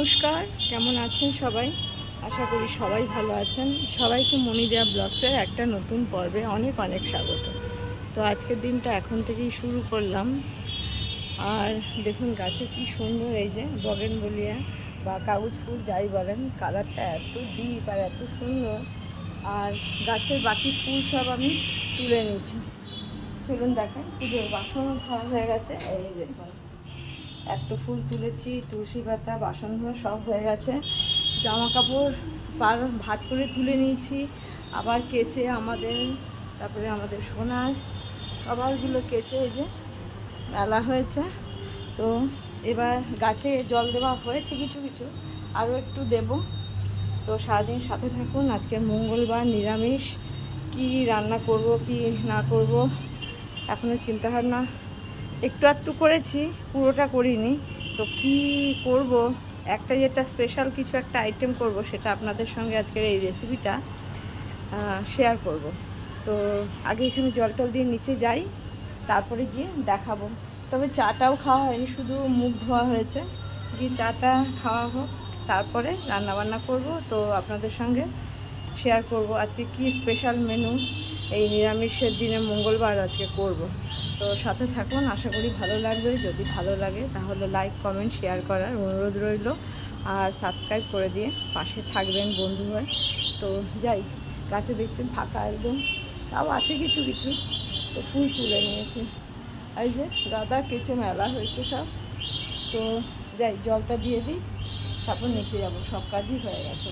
নমস্কার, কেমন আছেন সবাই? আশা করি সবাই ভালো আছেন। সবাইকে মনিদিয়া ব্লগসের একটা নতুন পর্বে অনেক অনেক স্বাগত। তো আজকের দিনটা এখন থেকেই শুরু করলাম। আর দেখুন গাছে কি সুন্দর, এই যে বগেনভেলিয়া বা কাগজ ফুল যাই বলেন, কালারটা এত ডিপ আর এত সুন্দর। আর গাছের বাকি ফুল সব আমি তুলে নিচ্ছি। চলুন দেখেন, পুজোর বাসনও ধোয়া হয়ে গেছে। এই দেখুন এত ফুল তুলেছি, তুলসী পাতা, বাসন ধোয়া সব হয়ে গেছে। জামা কাপড় ভাঁজ করে তুলে নিয়েছি, আবার কেচে তারপরে আমাদের সোনার সবারগুলো কেচে এই যে মেলা হয়েছে। তো এবার গাছে জল দেওয়া হয়েছে কিছু কিছু, আরও একটু দেব। তো সারাদিন সাথে থাকুন। আজকে মঙ্গলবার, নিরামিষ। কি রান্না করব কি না করব এখনও চিন্তাভাবনা একটু করেছি, পুরোটা করিনি। তো কি করব, যেটা স্পেশাল কিছু একটা আইটেম করব, সেটা আপনাদের সঙ্গে আজকের এই রেসিপিটা শেয়ার করব। তো আগে এখানে জল টল দিয়ে নিচে যাই, তারপরে গিয়ে দেখাবো। তবে চাটাও খাওয়া হয়নি, শুধু মুখ ধোয়া হয়েছে। গিয়ে চাটা খাওয়া হোক, তারপরে রান্নাবান্না করব। তো আপনাদের সঙ্গে শেয়ার করব আজকে কি স্পেশাল মেনু এই নিরামিষের দিনে, মঙ্গলবার আজকে করব। তো সাথে থাকুন, আশা করি ভালো লাগবে। যদি ভালো লাগে তাহলে লাইক, কমেন্ট, শেয়ার করার অনুরোধ রইল। আর সাবস্ক্রাইব করে দিয়ে পাশে থাকবেন বন্ধু হয়ে। তো যাই, গাছে দেখছেন ফাঁকা একদম, তাও আছে কিছু কিছু। তো ফুল তুলে নিয়েছি, এই যে গাদা কেচে মেলা হয়েছে সব। তো যাই, জলটা দিয়ে দিই, তারপর নিচে যাব। সব কাজই হয়ে গেছে।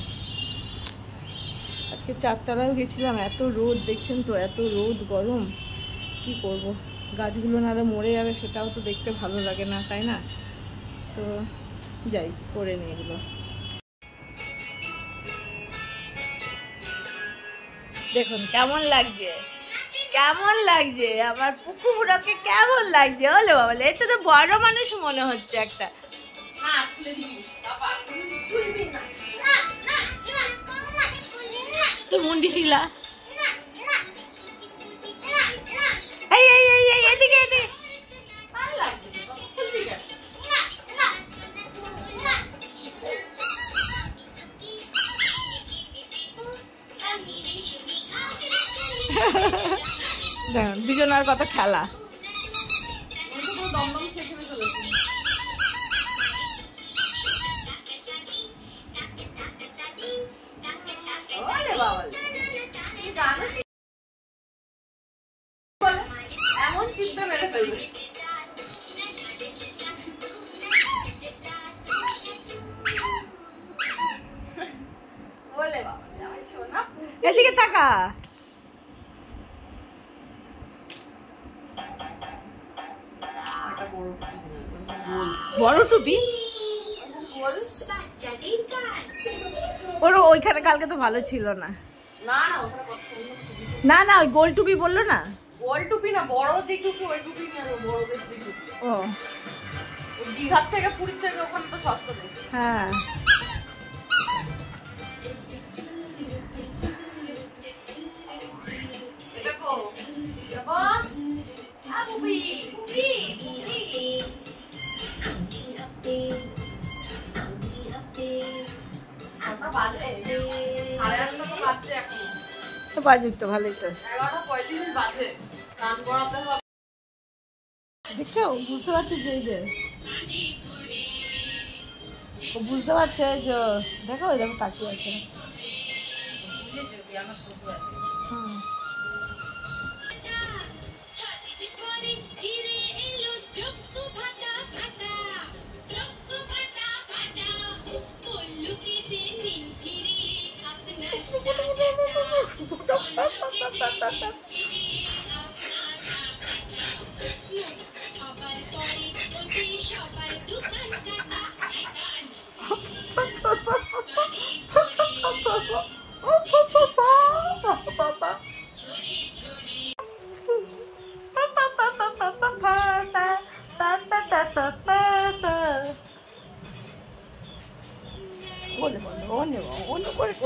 আজকে 4 তলায়ও গেছিলাম, এত রোদ দেখছেন তো, এত রোদ, গরম। কি করব, গাছগুলো নাহলে মরে যাবে, সেটাও তো দেখতে ভালো লাগে না, তাই না? তো যাই, করে নিই এগুলো। দেখুন কেমন লাগছে, কেমন লাগছে আমার পুকু বুড়োকে, কেমন লাগছে? হলো বাবা, এটা তো বড় মানুষ মনে হচ্ছে একটা। তো মুন্ডি হিলা, দুজনের কত খেলা। এমন চিন্তা মেরে ফেলবে। এদিকে তাকা। বড় টুপি ওর ওইখানে কালকে তো ভালো ছিল না। না না, ওই গোল টুপি বললো না। গোল টুপি না, বড় যে টুপি, ওই টুপি না, বড়দের যে টুপি। ও দীঘার থেকে পুরীর থেকে ওখানে তো সস্তা দেয়। হ্যাঁ তো বাজুক, তো ভালোই। তো 11:35 বাজে, স্নান করাতে হবে। দেখছো, বুঝতে পারছি যে ও বুঝতে পারছে যে, দেখো ওই দেখো তাকিয়ে আছে।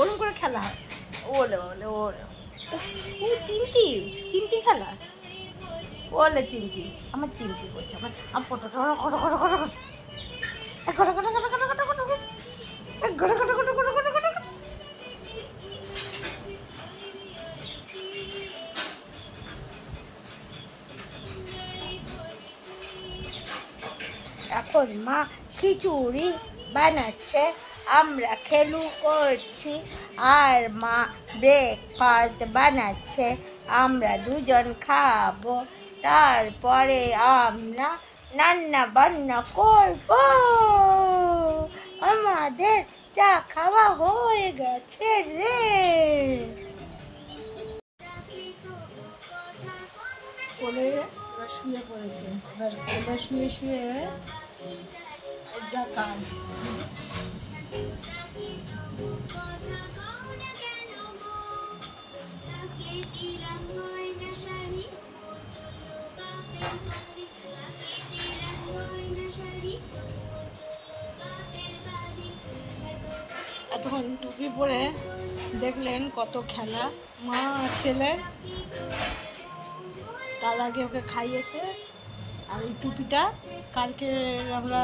ওরম করে খেলা হয়। ওলে ওলে ওলে, চিমটি চিমটি খেলা। ওলে চিমটি, আমার চিমটি করছে, আমার ঘোড়া ঘোড়া ঘোড়া ঘোড়া ঘোড়া ঘোড়া। এখন মা খিচুড়ি বানাচ্ছে, আমরা খেলু করছি, আর মা ব্রেকফাস্ট বানাচ্ছে, আমরা দুজন খাবো, তারপরে আমরা রান্না বান্না করবো। আমাদের চা খাওয়া হয়ে গেছে রে। কোলে এবার শুয়ে পড়েছে, এবার শুয়ে শুয়ে যা কাজ। এতক্ষণ টুপি পরে দেখলেন কত খেলা মা ছেলে। তার আগে ওকে খাইয়েছে। আর এই টুপিটা কালকে আমরা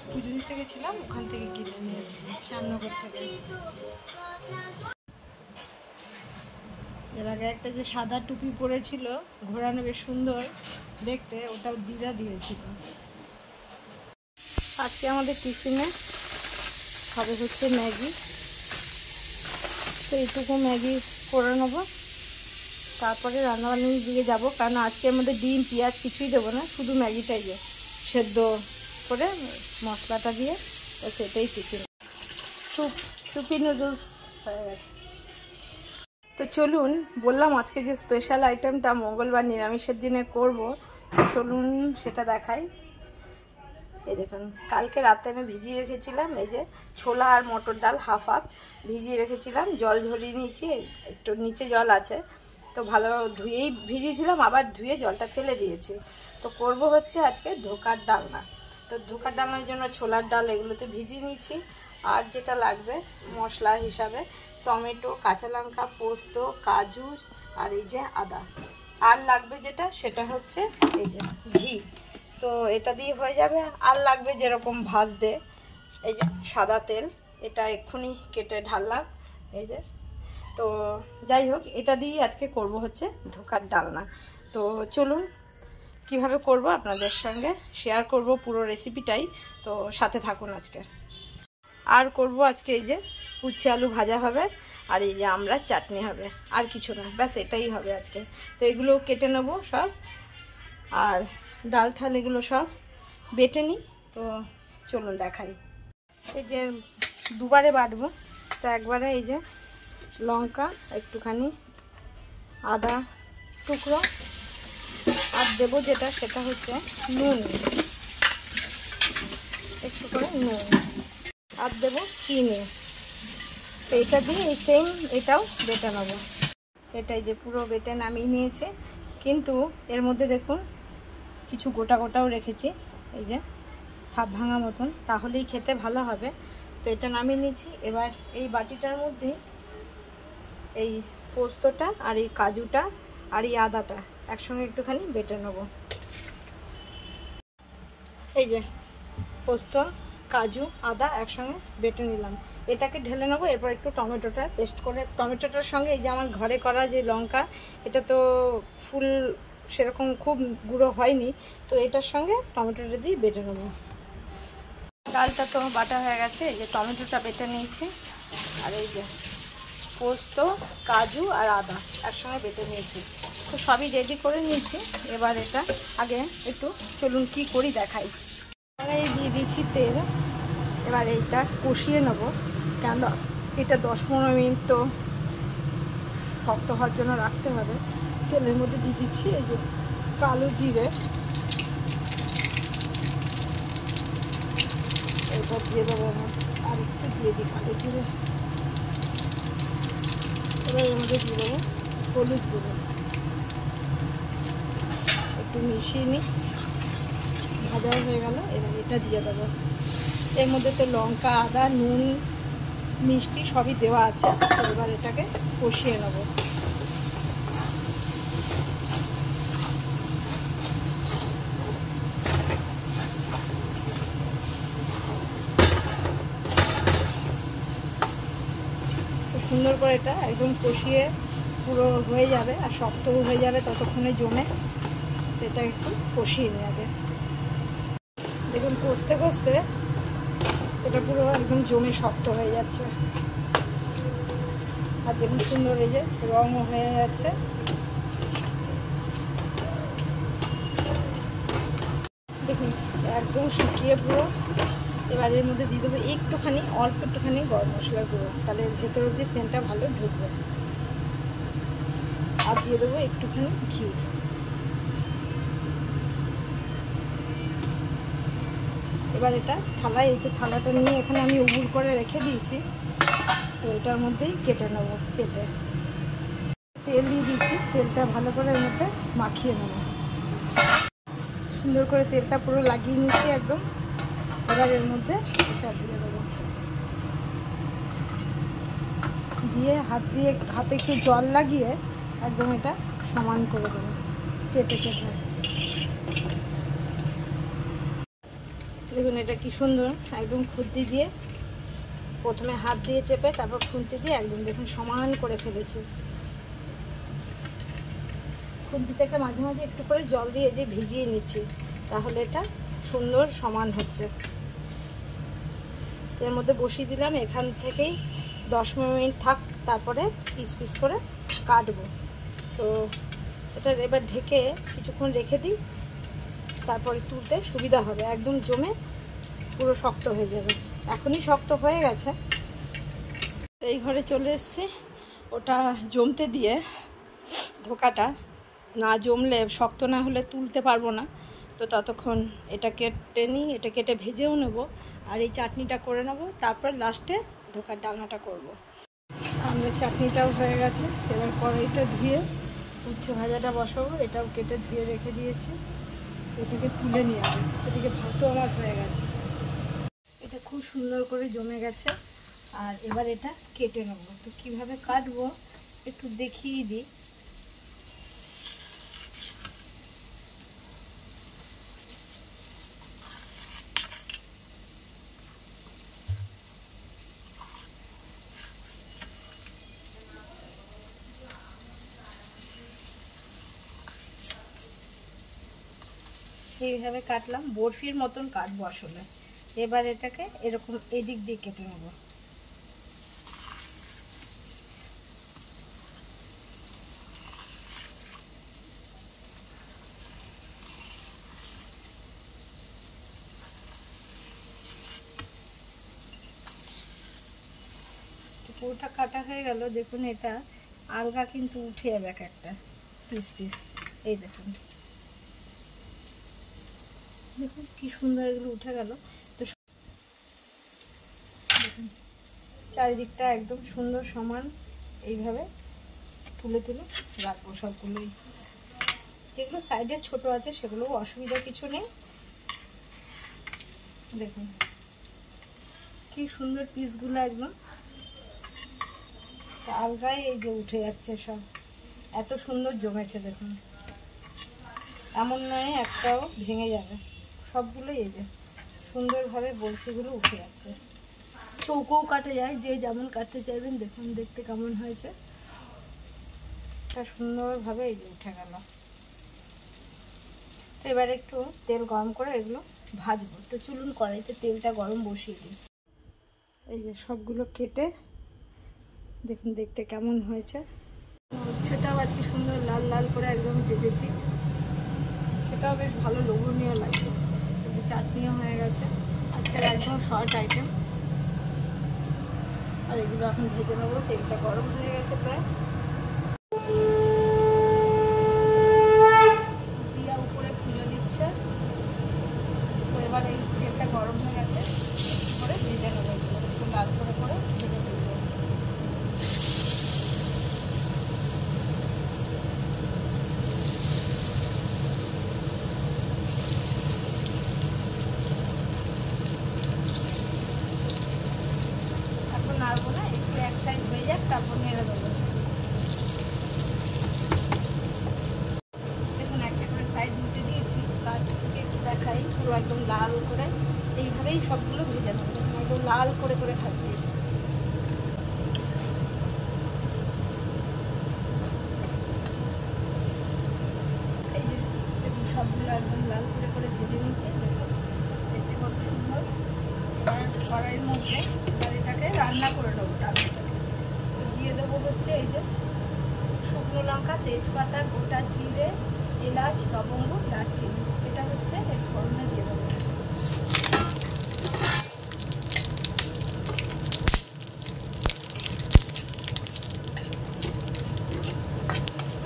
পুজো দিতে গেছিলাম, ওখান থেকে কিনে নিয়ে এসেছি শ্যামনগর থেকে। এর আগে একটা যে সাদা টুপি পরেছিল ঘোরানো, বেশ সুন্দর দেখতে, ওটাও দিদা দিয়েছিল। আজকে আমাদের টিফিনে খাবে হচ্ছে ম্যাগি। তো এইটুকু ম্যাগি করে নেবো, তারপরে রান্নাবান্নার দিকে যাবো। কারণ আজকে আমাদের ডিম পেঁয়াজ কিছুই দেবো না, শুধু ম্যাগিটাই সেদ্ধ করে মশলাটা দিয়ে, তো সেটাই টিফিন। সুপি নুডলস হয়ে গেছে। তো চলুন, বললাম আজকে যে স্পেশাল আইটেমটা মঙ্গলবার নিরামিষের দিনে করব, চলুন সেটা দেখাই। এই দেখুন, কালকে রাতে আমি ভিজিয়ে রেখেছিলাম এই যে ছোলা আর মটর ডাল হাফ হাফ ভিজিয়ে রেখেছিলাম, জল ঝরিয়ে নিয়েছি, একটু নিচে জল আছে, তো ভালো ধুয়েই ভিজিয়েছিলাম, আবার ধুয়ে জলটা ফেলে দিয়েছি। তো করব হচ্ছে আজকে ধোকার ডালনা। তো ধোকার ডালনার জন্য ছোলার ডাল এগুলোতে ভিজিয়ে নিয়েছি। আর যেটা লাগবে মশলা হিসাবে টমেটো, কাঁচা লঙ্কা, পোস্ত, কাজু আর এই যে আদা। আর লাগবে যেটা, সেটা হচ্ছে এই যে ঘি। তো এটা দিয়ে হয়ে যাবে। আর লাগবে যেরকম ভাজতে এই যে সাদা তেল, এটা এক্ষুনি কেটে ঢাললাম এই যে। তো যাই হোক, এটা দিয়ে আজকে করব হচ্ছে ধোকার ডালনা। তো চলুন কিভাবে করব আপনাদের সঙ্গে শেয়ার করব পুরো রেসিপিটাই, তো সাথে থাকুন আজকে। আর করব আজকে এই যে উচ্ছে আলু ভাজা হবে, আর এই যে আমরা চাটনি হবে, আর কিছু না, ব্যাস এটাই হবে আজকে। তো এগুলো কেটে নেব সব, আর ডাল ঠাল এগুলো সব বেটে নিই। তো চলুন দেখাই। এই যে দুবারে বাটবো, তো একবারে এই যে লঙ্কা একটুখানি, আদা টুকরো, আর দেবো যেটা সেটা হচ্ছে নুন, একটু করে নুন, আর দেবো চিনি। তো এটা দিয়ে এই সেম এটাও বেটে নেবো। এটাই যে পুরো বেটে নামিয়ে নিয়েছে, কিন্তু এর মধ্যে দেখুন কিছু গোটা গোটাও রেখেছি, এই যে হাফ ভাঙা মতন, তাহলেই খেতে ভালো হবে। তো এটা নামিয়ে নিয়েছি। এবার এই বাটিটার মধ্যে এই পোস্তটা আর এই কাজুটা আর এই আদাটা একসঙ্গে একটুখানি বেটে নেব। এই যে পোস্ত, কাজু, আদা একসঙ্গে বেটে নিলাম, এটাকে ঢেলে নেবো। এরপর একটু টমেটোটা পেস্ট করে, টমেটোটার সঙ্গে এই যে আমার ঘরে করা যে লঙ্কা, এটা তো ফুল সেরকম খুব গুঁড়ো হয়নি, তো এটার সঙ্গে টমেটোটা দিয়ে বেটে নেবো। ডালটা তো বাটা হয়ে গেছে, এই যে টমেটোটা বেটে নিয়েছি, আর এই যে পোস্ত, কাজু আর আদা একসঙ্গে বেটে নিয়েছি। তো সবই রেডি করে নিয়েছি। এবার এটা আগে একটু চলুন কি করি দেখাই। এই দিয়ে দিচ্ছি তেল। এবার এইটা কষিয়ে নেবো, কেন এটা 10-15 মিনিট তো শক্ত হওয়ার জন্য রাখতে হবে। তেলের মধ্যে দিয়ে দিচ্ছি এই যে কালো জিরে, এরপর দিয়ে দেবো আর একটু দিয়ে দিই কালো জিরে। এবার এর মধ্যে দিয়ে দেবো হলুদ গুঁড়ো, একটু মিশিয়ে নিই, ভাজা হয়ে গেল। এবার এটা দিয়ে দেবো। এর মধ্যে তো লঙ্কা, আদা, নুন, মিষ্টি সবই দেওয়া আছে। এবার এটাকে কষিয়ে নেবো। সুন্দর করে এটা একদম কষিয়ে পুরো হয়ে যাবে আর শক্তও হয়ে যাবে ততক্ষণে জমে। এটা একটু কষিয়ে নেবে। দেখুন কষতে কষতে এটা পুরো একদম জমে শক্ত হয়ে যাচ্ছে আর দেখুন সুন্দর এই যে রঙও হয়ে যাচ্ছে। দেখুন একদম শুকিয়ে পুরো। এবার এর মধ্যে দিয়ে দেবো একটুখানি অল্প একটুখানি গরম মশলার গুঁড়ো, তাহলে ভেতর অবধি সেন্টটা ভালো ঢুকবে। আর দিয়ে দেবো একটুখানি ঘি। এবার এটা থালায়, এই যে থালাটা নিয়ে এখানে আমি উবুর করে রেখে দিয়েছি, তো এটার মধ্যেই কেটে নেবো পেতে। তেল দিয়ে দিয়েছি, তেলটা ভালো করে এর মধ্যে মাখিয়ে নেব। সুন্দর করে তেলটা পুরো লাগিয়ে নিচ্ছি একদম। এবার এর মধ্যে এটা দিয়ে দেবো, দিয়ে হাতে একটু জল লাগিয়ে একদম এটা সমান করে দেবো চেপে চেপে। দেখুন এটা কি সুন্দর একদম খুন্তি দিয়ে, প্রথমে হাত দিয়ে চেপে তারপর খুন্তি দিয়ে একদম দেখুন সমান করে ফেলেছি। খুন্তিটাকে মাঝে মাঝে একটু করে জল দিয়ে যে ভিজিয়ে নিচ্ছি, তাহলে এটা সুন্দর সমান হচ্ছে। এর মধ্যে বসিয়ে দিলাম, এখান থেকেই 10 মিনিট থাক, তারপরে পিস পিস করে কাটবো। তো এটা এবার ঢেকে কিছুক্ষণ রেখে দিই, তারপরে তুলতে সুবিধা হবে। একদম জমে পুরো শক্ত হয়ে যাবে। এখনই শক্ত হয়ে গেছে। এই ঘরে চলে এসেছি, ওটা জমতে দিয়ে ধোকাটা না জমলে, শক্ত না হলে তুলতে পারবো না। তো ততক্ষণ এটা কেটে নিই, এটা কেটে ভেজেও নেব আর এই চাটনিটা করে নেব, তারপর লাস্টে ধোকার ডালনাটা করব। আমাদের চাটনিটাও হয়ে গেছে। এবার কড়াইটা ধুয়ে উচ্ছে ভাজাটা বসাবো। এটাও কেটে ধুয়ে রেখে দিয়েছি, এটাকে তুলে নিয়ে যাবে। এদিকে ভাতও আমার হয়ে গেছে। এটা খুব সুন্দর করে জমে গেছে আর এবার এটা কেটে নেব। তো কীভাবে কাটবো একটু দেখিয়ে দিই। এইভাবে কাটলাম, বরফির মতন কাটবো আসলে। এবার এটাকে এরকম এদিক দিয়ে কেটে নেব। পুরোটা কাটা হয়ে গেল। দেখুন এটা আলগা কিন্তু উঠে যাবে এক একটা পিস পিস। এই দেখুন, দেখুন কি সুন্দর এগুলো উঠে গেল। তো দেখুন চারিদিকটা একদম সুন্দর সমান। এইভাবে তুলে তুলে রাখবো সবগুলোই। যেগুলো সাইডে ছোট আছে সেগুলো অসুবিধা কিছু নেই। দেখুন কি সুন্দর পিসগুলো একদম আলগায় এই যে উঠে যাচ্ছে সব, এত সুন্দর জমেছে। দেখুন এমন নয় একটাও ভেঙে যাবে, সবগুলোই এই যে সুন্দরভাবে বরফিগুলো উঠে যাচ্ছে। চৌকোও কাটা যায়, যে যেমন কাটতে চাইবেন। দেখুন দেখতে কেমন হয়েছে, এটা সুন্দরভাবে এই যে উঠে গেল। তো এবার একটু তেল গরম করে এগুলো ভাজবো। তো চলুন কড়াইতে তেলটা গরম বসিয়ে দিই। এই যে সবগুলো কেটে দেখুন দেখতে কেমন হয়েছে। উচ্ছেটাও আজকে সুন্দর লাল লাল করে একদম ভেজেছি, সেটাও বেশ ভালো লোভনীয় লাগছে। চাটনিও হয়ে গেছে, আজকের একদম শর্ট আইটেম। আর এগুলো এখন ভেজে নেবো। তেলটা গরম হয়ে গেছে প্রায়, দিয়া উপরে পুজো দিচ্ছে। তো এবার এই তেলটা গরম হয়ে গেছে, করে ভেজে নেবো। একটু লাল করে করে ভেজে নেবো। নাড়বো না, একটু এক সাইড হয়ে যাক, তারপর নেড়ে দেবো। দেখুন একটা করে সাইড উল্টে দিয়েছি, কাছ থেকে একটু দেখাই। পুরো একদম লাল করে এইভাবেই সবগুলো ভেজে নেবো, একদম লাল করে করে ভাজছি। এই যে শুকনো লঙ্কা, তেজপাতা, গোটা জিরে, এলাচ, লবঙ্গ, দারচিনি, এটা হচ্ছে এর ফোড়নে দিয়ে দেবো।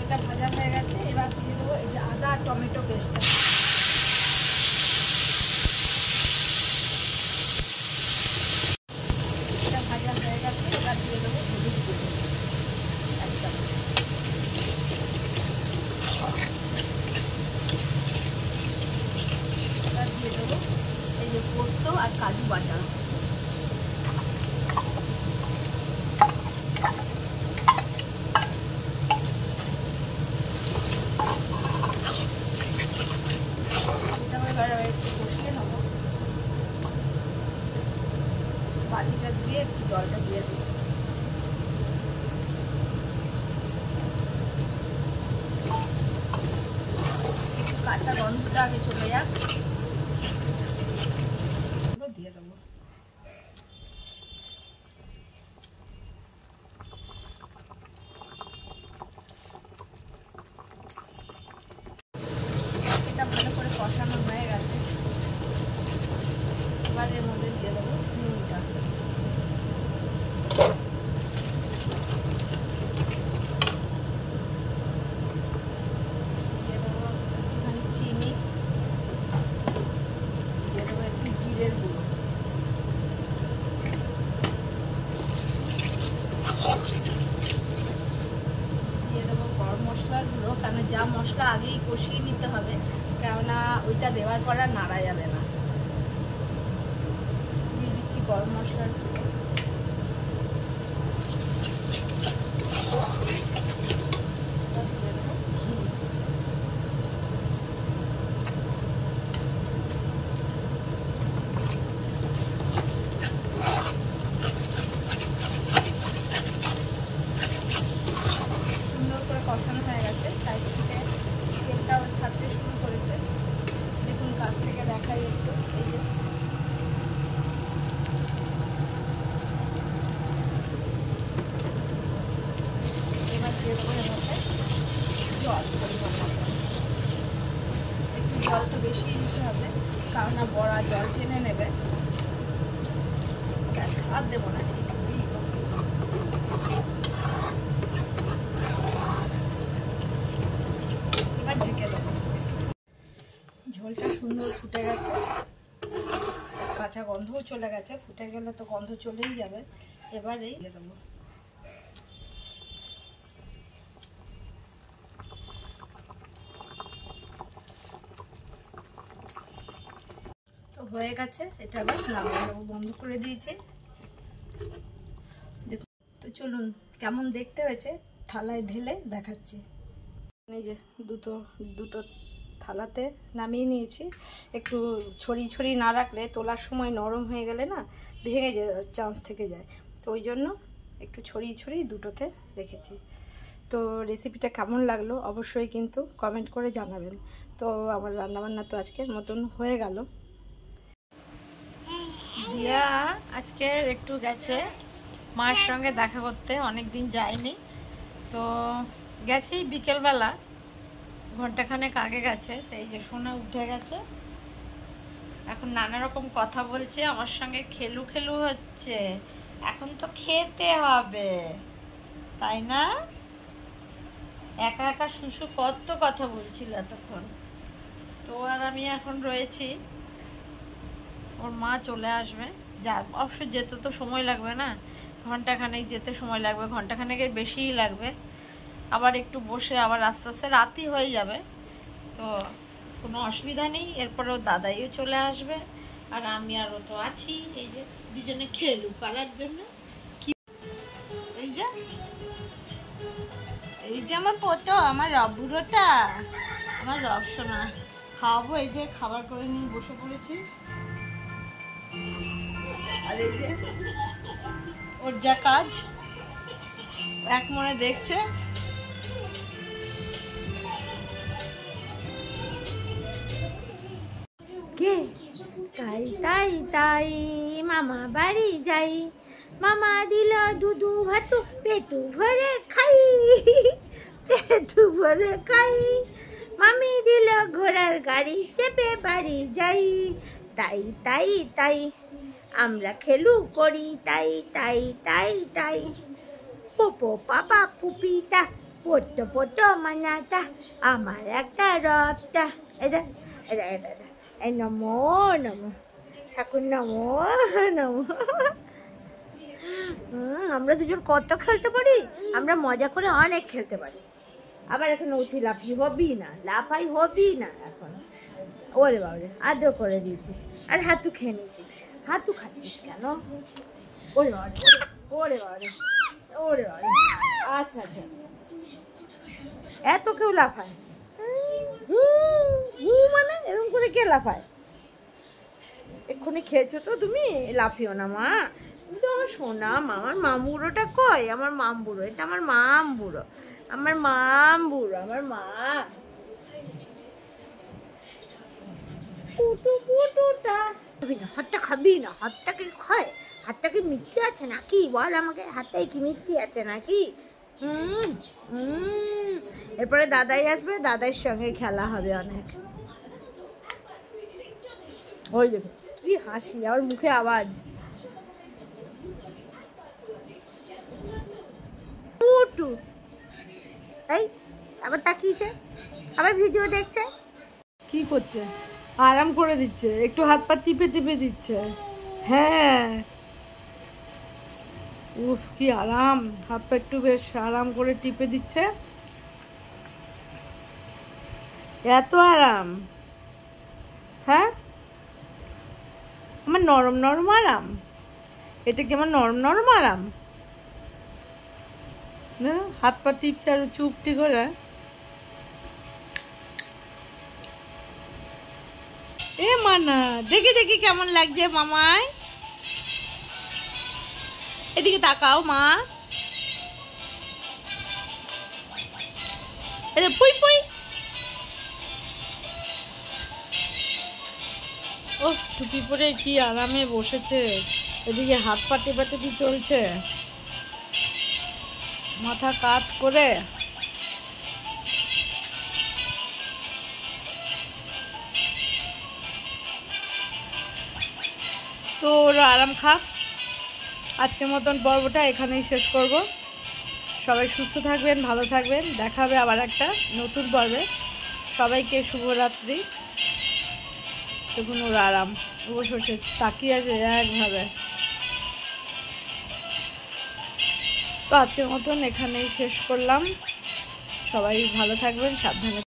এটা ভাজা হয়ে গেছে, এবার দিয়ে দেবো এই যে আদা আর টমেটো পেস্টটা। এটা ভাজা হয়ে গেছে, এবার দিয়ে দেবো হলুদ গুঁড়ো এক চামচ। এবার দিয়ে দেবো এই যে পোস্ত আর কাজু বাটা। একটু কষিয়ে নেবো, বাটিটা দিয়ে একটু জলটা দিয়ে দেবো। একটু কাঁচা গন্ধটা আগে চলে যাক, দিয়ে দেবো। এটা ভালো করে কষানো হয়ে গেছে, এবার এর মধ্যে দিয়ে দেবো নুনটা। দিয়ে দেবো একটুখানি চিনি, দিয়ে দেবো একটু জিরের গুঁড়ো, দিয়ে দেবো গরম মশলার গুঁড়ো, কারণ যা মশলা আগেই কষিয়ে নিতে হবে, কেননা ওইটা দেওয়ার পর আর নাড়া যাবে না। দিয়ে দিচ্ছি গরম মশলার গুঁড়ো, কষানো হয়ে গেছে, সাইড থেকে তেলটাও ছাড়তে শুরু করেছে। দেখুন কাছ থেকে দেখাই একটু, এই যে এবার দিয়ে দেবো এর মধ্যে জল, পরিমাণ মতো। একটু জল তো বেশি দিতে হবে, কারণ না বড়া জল টেনে নেবে। ব্যাস, আর দেবো না, ঢেকে দেবো। ঝোলটা সুন্দর ফুটে গেছে, কাঁচা গন্ধও চলে গেছে, ফুটে গেলে তো গন্ধ চলেই যাবে। এবার এই দিয়ে দেবো। তো হয়ে গেছে, এটা আবার নামিয়ে দেবো, বন্ধ করে দিয়েছি। দেখুন তো, চলুন কেমন দেখতে হয়েছে থালায় ঢেলে দেখাচ্ছি। এই যে দুটো থালাতে নামিয়ে নিয়েছি। একটু ছড়িয়ে না রাখলে তোলার সময় নরম হয়ে গেলে না ভেঙে যাওয়ার চান্স থেকে যায়, তো ওই জন্য একটু ছড়িয়ে দুটোতে রেখেছি। তো রেসিপিটা কেমন লাগলো অবশ্যই কিন্তু কমেন্ট করে জানাবেন। তো আমার রান্নাবান্না তো আজকের মতন হয়ে গেল। দিয়া আজকে একটু গেছে মার সঙ্গে দেখা করতে, অনেক দিন যায়নি, তো গেছি বিকেলবেলা, ঘন্টাখানেক আগে গেছে। তো এই যে সোনা উঠে গেছে, এখন নানা রকম কথা বলছে আমার সঙ্গে, খেলু হচ্ছে। এখন তো খেতে হবে, তাই না? একা একা শুশু কত কথা বলছিল এতক্ষণ। তো আর আমি এখন রয়েছি, ওর মা চলে আসবে, যা অবশ্য যেতে তো সময় লাগবে না, ঘন্টাখানেক যেতে সময় লাগবে, ঘন্টাখানেকের বেশিই লাগবে। আবার একটু বসে আবার আস্তে আস্তে রাতই হয়ে যাবে, তো কোনো অসুবিধা নেই। এরপরেও দাদাইও চলে আসবে, আর আমি আরও তো আছি, এই যে দুজনে খেলু পালার জন্য। কি এই যে আমার পোতো, আমার রবুড়োটা, আমার রব সোনা, খাওয়াবো। এই যে খাবার করে নিয়ে বসে পড়েছি, আর এই যে ওর যা কাজ এক মনে দেখছে। কে তাই তাই তাই মামা বাড়ি যাই, মামা দিল দুধু ভাতু পেটু ভরে খাই। পেটু ভরে খাই, মামি দিল ঘোড়ার গাড়ি, চেপে বাড়ি যাই। তাই তাই তাই আমরা খেলু করি, তাই তাই তাই তাই। পোপো পাপা পুপিটা, পোটো পোটো মানাটা, আমার একটা রবটা। এটা এটা এটা এই নমো নমো ঠাকুর, নমো নমো। আমরা দুজন কত খেলতে পারি, আমরা মজা করে অনেক খেলতে পারি। আবার এখন উঠি লাফি হবি না, লাফাই হবি না এখন। ওরে বাবরে আদর করে দিয়েছিস, আর হাতু খেয়ে নিয়েছিস। হাতু খাচ্ছিস কেন? ওরে বাবরে, ওরে বাবরে, ওরে বাবরে। আচ্ছা আচ্ছা, এত কেউ লাফায়? মানে এরকম করে কে লাফায়? এক্ষুনি খেয়েছো তো তুমি, লাফিও না মা। কিন্তু আমার সোনা মা, আমার মামুড়োটা কই? আমার মামবুড়ো, এটা আমার মামবুড়ো, আমার মামবুড়ো, আমার মা। পুটু পুটুটা হাতটা খাবি না, হাতটা কি খায়? হাতটা কি মিথ্যে আছে নাকি? বল আমাকে, হাতটাই কি মিথ্যে আছে নাকি? এরপরে দাদাই আসবে, দাদার সঙ্গে খেলা হবে অনেক। ওই দেখো কি হাসি, আমার মুখে আওয়াজ। পুটু এই আবার তাকিয়েছে, আবার ভিডিও দেখছে। কি করছে? আরাম করে দিচ্ছে, একটু হাত পা টিপে টিপে দিচ্ছে। হ্যাঁ, উফ কি আরাম, হাত পা একটু বেশ আরাম করে টিপে দিচ্ছে। এত আরাম? হ্যাঁ, আমার নরম নরম আরাম। এটা কি আমার নরম নরম আরাম? না, হাত পা টিপছে আর চুপটি করে। এ মানা, দেখি দেখি কেমন লাগছে মামায়। এদিকে তাকাও মা। পুই পুই। ও টুপি পরে কি আরামে বসেছে, এদিকে হাত পা টেপাটেপি চলছে, মাথা কাত করে। তো ওরা আরাম খাক। আজকের মতন পর্বটা এখানেই শেষ করব। সবাই সুস্থ থাকবেন, ভালো থাকবেন, দেখা হবে আবার একটা নতুন পর্বে। সবাইকে শুভরাত্রি। দেখুন ওরা আরাম, বসে বসে তাকিয়ে আছে একভাবে। তো আজকের মতন এখানেই শেষ করলাম। সবাই ভালো থাকবেন, সাবধানে।